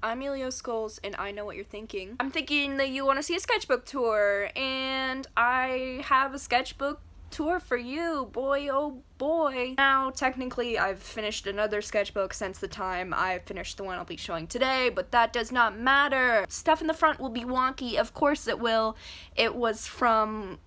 I'm Elio Skulls, and I know what you're thinking. I'm thinking that you want to see a sketchbook tour, and I have a sketchbook tour for you, boy oh boy. Now, technically, I've finished another sketchbook since the time I finished the one I'll be showing today, but that does not matter. Stuff in the front will be wonky, of course it will. It was from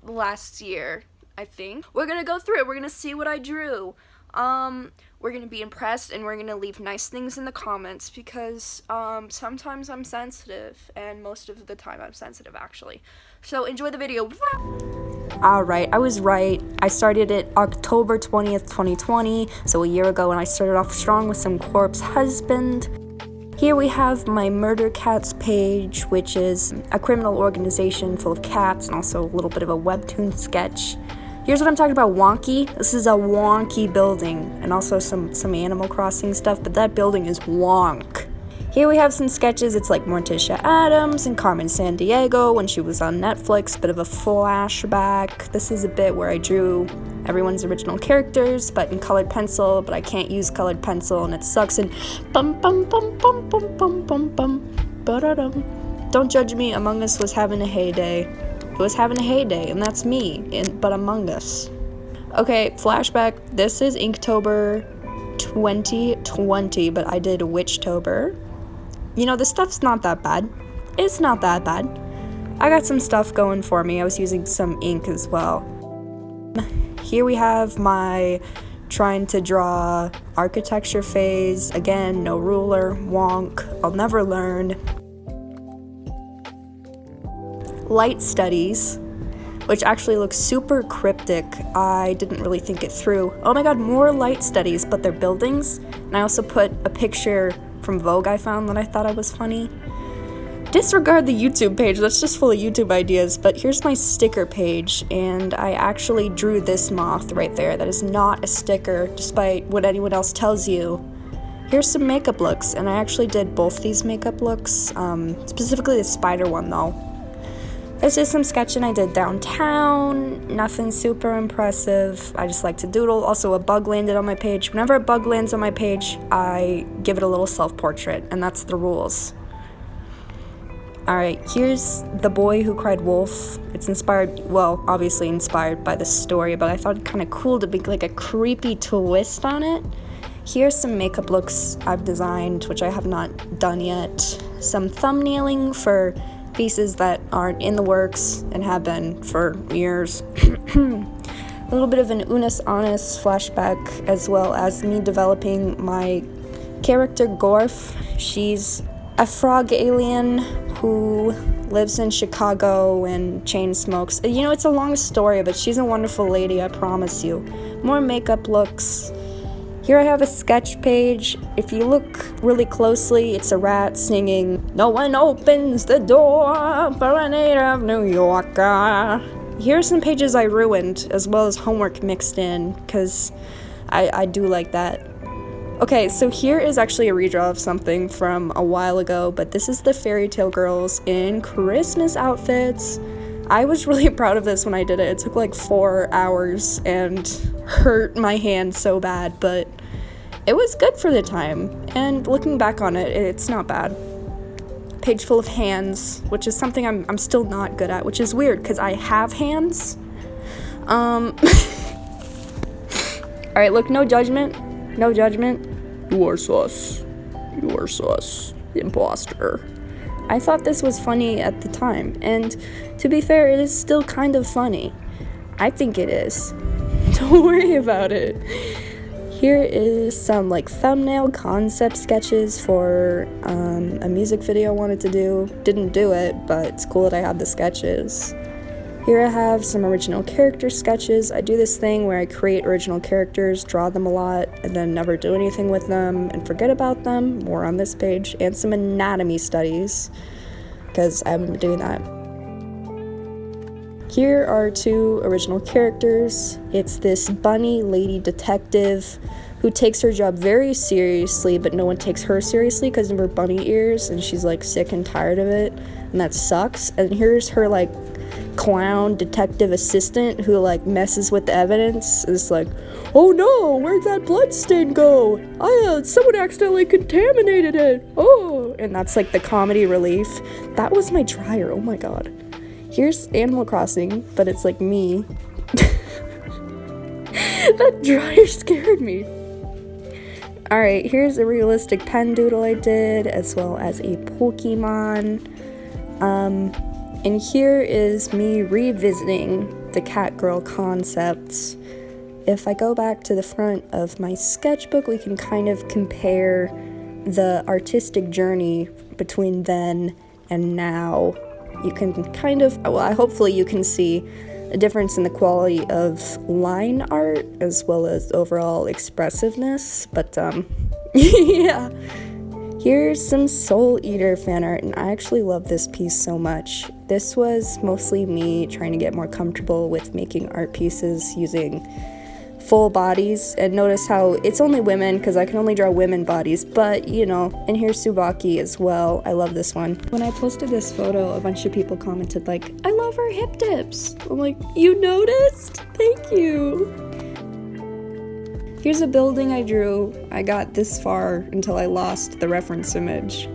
last year, I think. We're gonna go through it, we're gonna see what I drew. We're gonna be impressed, and we're gonna leave nice things in the comments because, sometimes I'm sensitive, and most of the time I'm sensitive, actually. So, enjoy the video. Alright, I was right. I started it October 20th, 2020, so a year ago, and I started off strong with some corpse husband. Here we have my Murder Cats page, which is a criminal organization full of cats, and also a little bit of a webtoon sketch. Here's what I'm talking about, wonky. This is a wonky building, and also some Animal Crossing stuff, but that building is wonk. Here we have some sketches. It's like Morticia Addams and Carmen Sandiego when she was on Netflix, bit of a flashback. This is a bit where I drew everyone's original characters, but in colored pencil, but I can't use colored pencil, and it sucks, and bum bum bum bum bum bum bum bum ba-da-dum. Don't judge me, Among Us was having a heyday. It was having a heyday, and that's me, but Among Us. Okay, flashback. This is Inktober 2020, but I did Witchtober. You know, the stuff's not that bad. It's not that bad. I got some stuff going for me. I was using some ink as well. Here we have my trying to draw architecture phase. Again, no ruler, wonk. I'll never learn. Light studies, which actually looks super cryptic. I didn't really think it through. Oh my god, more light studies, but they're buildings. And I also put a picture from Vogue I found that I thought I was funny. Disregard the YouTube page, that's just full of YouTube ideas, but here's my sticker page, and I actually drew this moth right there. That is not a sticker, despite what anyone else tells you. Here's some makeup looks, and I actually did both these makeup looks, specifically the spider one though. This is some sketching I did downtown, nothing super impressive. I just like to doodle. Also, a bug landed on my page. Whenever a bug lands on my page, I give it a little self-portrait, and that's the rules. Alright, here's The Boy Who Cried Wolf. It's inspired, well, obviously inspired by the story, but I thought it kind of cool to be like a creepy twist on it. Here's some makeup looks I've designed, which I have not done yet. Some thumbnailing for pieces that aren't in the works and have been for years. A little bit of an Unis Honest flashback, as well as me developing my character Gorf. She's a frog alien who lives in Chicago and chain smokes. You know, it's a long story, but she's a wonderful lady, I promise you. More makeup looks. Here I have a sketch page. If you look really closely, it's a rat singing, "No one opens the door for a native New Yorker." Here are some pages I ruined, as well as homework mixed in, because I do like that. Okay, so here is actually a redraw of something from a while ago, but this is the Fairy Tale Girls in Christmas outfits. I was really proud of this when I did it. It took like 4 hours and hurt my hand so bad, but it was good for the time. And looking back on it, it's not bad. Page full of hands, which is something I'm still not good at, which is weird because I have hands. Alright, look, no judgment. No judgment. You are sus. You are sus. Imposter. I thought this was funny at the time, and to be fair, it is still kind of funny. I think it is. Don't worry about it. Here is some like thumbnail concept sketches for a music video I wanted to do. Didn't do it, but it's cool that I had the sketches. Here I have some original character sketches. I do this thing where I create original characters, draw them a lot, and then never do anything with them and forget about them. More on this page. And some anatomy studies, because I haven't been doing that. Here are 2 original characters. It's this bunny lady detective who takes her job very seriously, but no one takes her seriously because of her bunny ears, and she's like sick and tired of it, and that sucks. And here's her like clown detective assistant who like messes with the evidence. Is like, oh no, where'd that blood stain go? Someone accidentally contaminated it. Oh, and that's like the comedy relief. That was my dryer. Oh my god. Here's Animal Crossing, but it's like me. That dryer scared me. Alright, here's a realistic pen doodle I did, as well as a Pokemon. And here is me revisiting the Catgirl concept. If I go back to the front of my sketchbook, we can kind of compare the artistic journey between then and now. You can kind of, hopefully you can see a difference in the quality of line art as well as overall expressiveness, but yeah. Here's some Soul Eater fan art, and I actually love this piece so much. This was mostly me trying to get more comfortable with making art pieces using full bodies, and notice how it's only women because I can only draw women bodies, but you know. And here's Tsubaki as well. I love this one. When I posted this photo, a bunch of people commented like, I love her hip dips. I'm like, you noticed? Thank you. Here's a building I drew. I got this far until I lost the reference image.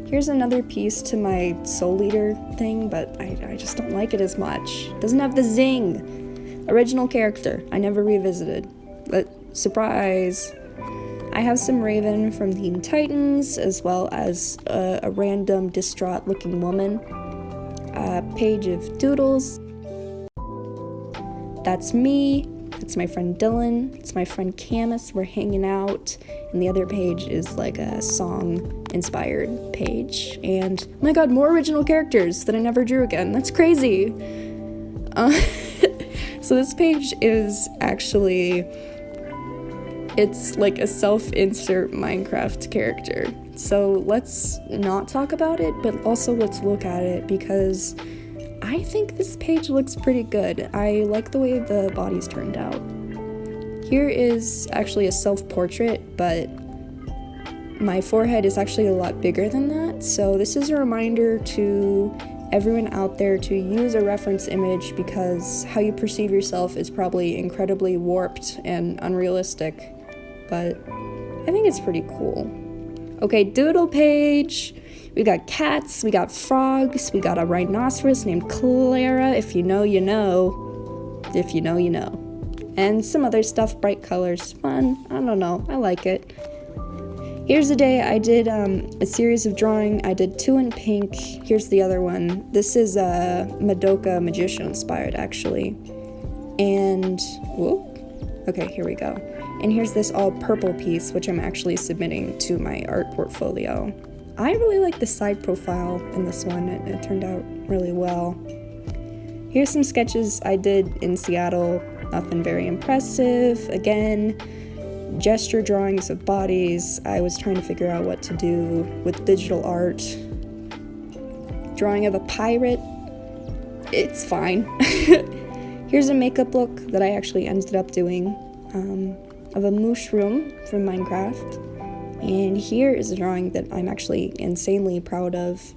Here's another piece to my Soul Eater thing, but I just don't like it as much. It doesn't have the zing. Original character. I never revisited. But surprise! I have some Raven from Teen Titans, as well as a random distraught looking woman. A page of doodles. That's me. It's my friend Dylan, it's my friend Camus, we're hanging out, and the other page is like a song-inspired page, and oh my god, more original characters that I never drew again, that's crazy! So this page is actually, it's like a self-insert Minecraft character, so let's not talk about it, but also let's look at it, because I think this page looks pretty good. I like the way the bodies turned out. Here is actually a self-portrait, but my forehead is actually a lot bigger than that, so this is a reminder to everyone out there to use a reference image because how you perceive yourself is probably incredibly warped and unrealistic, but I think it's pretty cool. Okay, Doodle Page. We got cats, we got frogs, we got a rhinoceros named Clara. If you know, you know. If you know, you know. And some other stuff, bright colors, fun. I don't know, I like it. Here's the day I did a series of drawing. I did 2 in pink. Here's the other one. This is Madoka Magician inspired, actually. And, whoop. Okay, here we go. And here's this all purple piece, which I'm actually submitting to my art portfolio. I really like the side profile in this one, it turned out really well. Here's some sketches I did in Seattle, nothing very impressive. Again, gesture drawings of bodies. I was trying to figure out what to do with digital art. Drawing of a pirate, it's fine. Here's a makeup look that I actually ended up doing of a mushroom from Minecraft. And here is a drawing that I'm actually insanely proud of.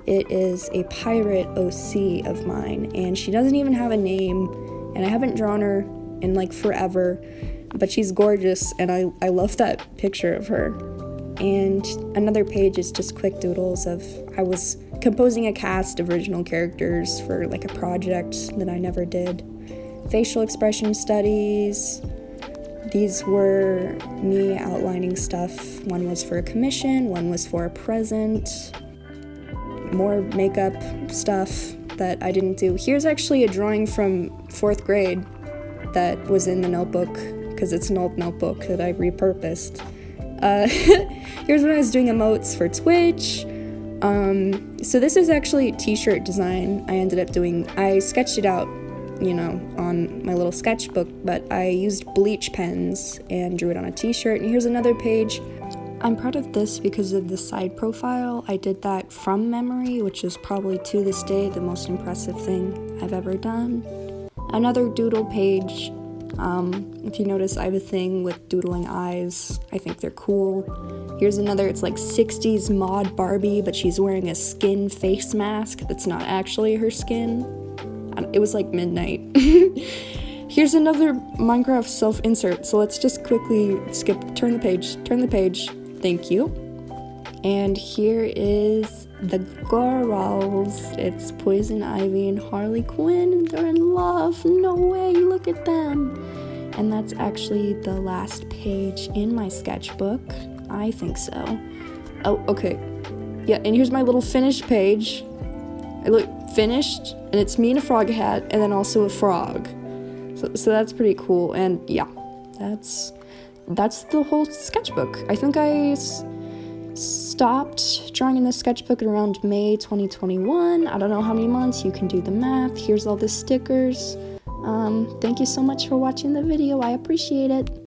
It is a pirate OC of mine, and she doesn't even have a name, and I haven't drawn her in like forever, but she's gorgeous, and I love that picture of her. And another page is just quick doodles of, I was composing a cast of original characters for like a project that I never did. Facial expression studies. These were me outlining stuff. One was for a commission, one was for a present. More makeup stuff that I didn't do. Here's actually a drawing from 4th grade that was in the notebook, because it's an old notebook that I repurposed. Here's when I was doing emotes for Twitch. So this is actually a t-shirt design I ended up doing. I sketched it out, you know, on my little sketchbook, but I used bleach pens and drew it on a t-shirt. And here's another page. I'm proud of this because of the side profile. I did that from memory, which is probably to this day the most impressive thing I've ever done. Another doodle page. If you notice, I have a thing with doodling eyes. I think they're cool. Here's another, it's like 60s mod Barbie, but she's wearing a skin face mask that's not actually her skin. It was like midnight. Here's another Minecraft self-insert, so let's just quickly turn the page, thank you. And here is the girls. It's Poison Ivy and Harley Quinn, and they're in love. No way, look at them. And that's actually the last page in my sketchbook. I think so. Oh, okay. Yeah, and here's my little finished page. I look finished, and it's me in a frog hat, and then also a frog. So that's pretty cool, and yeah, that's the whole sketchbook. I think I stopped drawing in the sketchbook around May 2021. I don't know how many months, you can do the math. Here's all the stickers. Thank you so much for watching the video, I appreciate it.